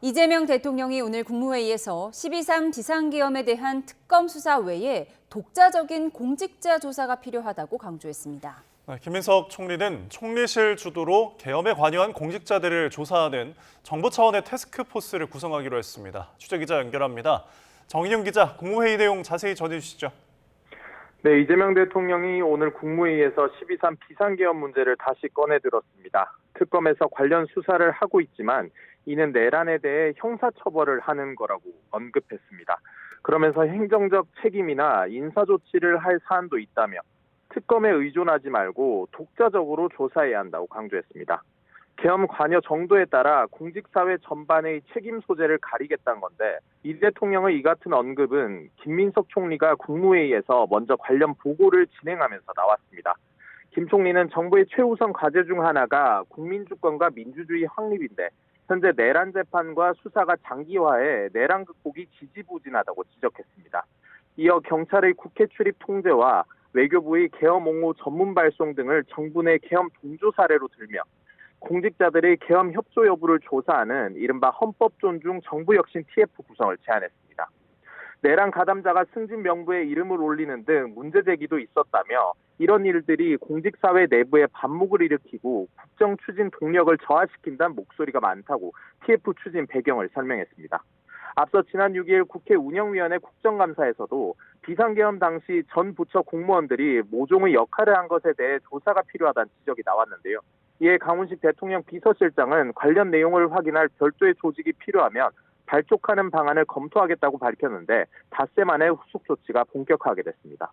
이재명 대통령이 오늘 국무회의에서 12.3 비상계엄에 대한 특검 수사 외에 독자적인 공직자 조사가 필요하다고 강조했습니다. 김인석 총리는 총리실 주도로 계엄에 관여한 공직자들을 조사하는 정부 차원의 태스크포스를 구성하기로 했습니다. 취재기자 연결합니다. 정인용 기자, 국무회의 내용 자세히 전해주시죠. 네, 이재명 대통령이 오늘 국무회의에서 12.3 비상계엄 문제를 다시 꺼내들었습니다. 특검에서 관련 수사를 하고 있지만 이는 내란에 대해 형사처벌을 하는 거라고 언급했습니다. 그러면서 행정적 책임이나 인사조치를 할 사안도 있다며 특검에 의존하지 말고 독자적으로 조사해야 한다고 강조했습니다. 계엄 관여 정도에 따라 공직사회 전반의 책임 소재를 가리겠다는 건데 이 대통령의 이 같은 언급은 김민석 총리가 국무회의에서 먼저 관련 보고를 진행하면서 나왔습니다. 김 총리는 정부의 최우선 과제 중 하나가 국민주권과 민주주의 확립인데 현재 내란 재판과 수사가 장기화해 내란 극복이 지지부진하다고 지적했습니다. 이어 경찰의 국회 출입 통제와 외교부의 계엄 옹호 전문 발송 등을 정부 내 계엄 동조 사례로 들며 공직자들의 계엄 협조 여부를 조사하는 이른바 헌법 존중 정부 혁신 TF 구성을 제안했습니다. 내란 가담자가 승진 명부에 이름을 올리는 등 문제 제기도 있었다며 이런 일들이 공직사회 내부에 반목을 일으키고 국정 추진 동력을 저하시킨다는 목소리가 많다고 TF 추진 배경을 설명했습니다. 앞서 지난 6일 국회 운영위원회 국정감사에서도 비상계엄 당시 전 부처 공무원들이 모종의 역할을 한 것에 대해 조사가 필요하다는 지적이 나왔는데요. 이에 강훈식 대통령 비서실장은 관련 내용을 확인할 별도의 조직이 필요하면 발족하는 방안을 검토하겠다고 밝혔는데 닷새 만에 후속 조치가 본격화하게 됐습니다.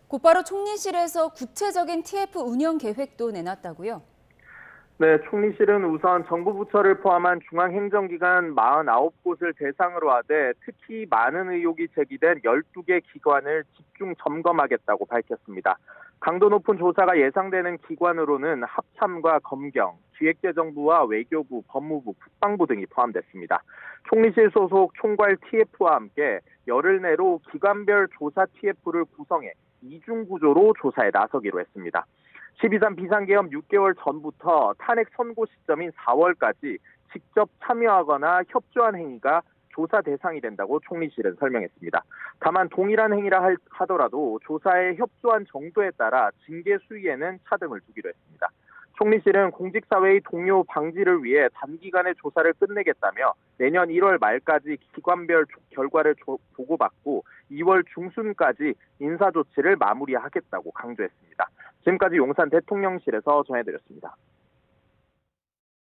곧바로 총리실에서 구체적인 TF 운영 계획도 내놨다고요? 네, 총리실은 우선 정부 부처를 포함한 중앙행정기관 49곳을 대상으로 하되 특히 많은 의혹이 제기된 12개 기관을 집중 점검하겠다고 밝혔습니다. 강도 높은 조사가 예상되는 기관으로는 합참과 검경, 기획재정부와 외교부, 법무부, 국방부 등이 포함됐습니다. 총리실 소속 총괄 TF와 함께 열흘 내로 기관별 조사 TF를 구성해 이중 구조로 조사에 나서기로 했습니다. 12.3 비상계엄 6개월 전부터 탄핵 선고 시점인 4월까지 직접 참여하거나 협조한 행위가 조사 대상이 된다고 총리실은 설명했습니다. 다만 동일한 행위라 하더라도 조사에 협조한 정도에 따라 징계 수위에는 차등을 두기로 했습니다. 총리실은 공직사회의 동요 방지를 위해 단기간에 조사를 끝내겠다며 내년 1월 말까지 기관별 결과를 보고받고 2월 중순까지 인사조치를 마무리하겠다고 강조했습니다. 지금까지 용산 대통령실에서 전해드렸습니다.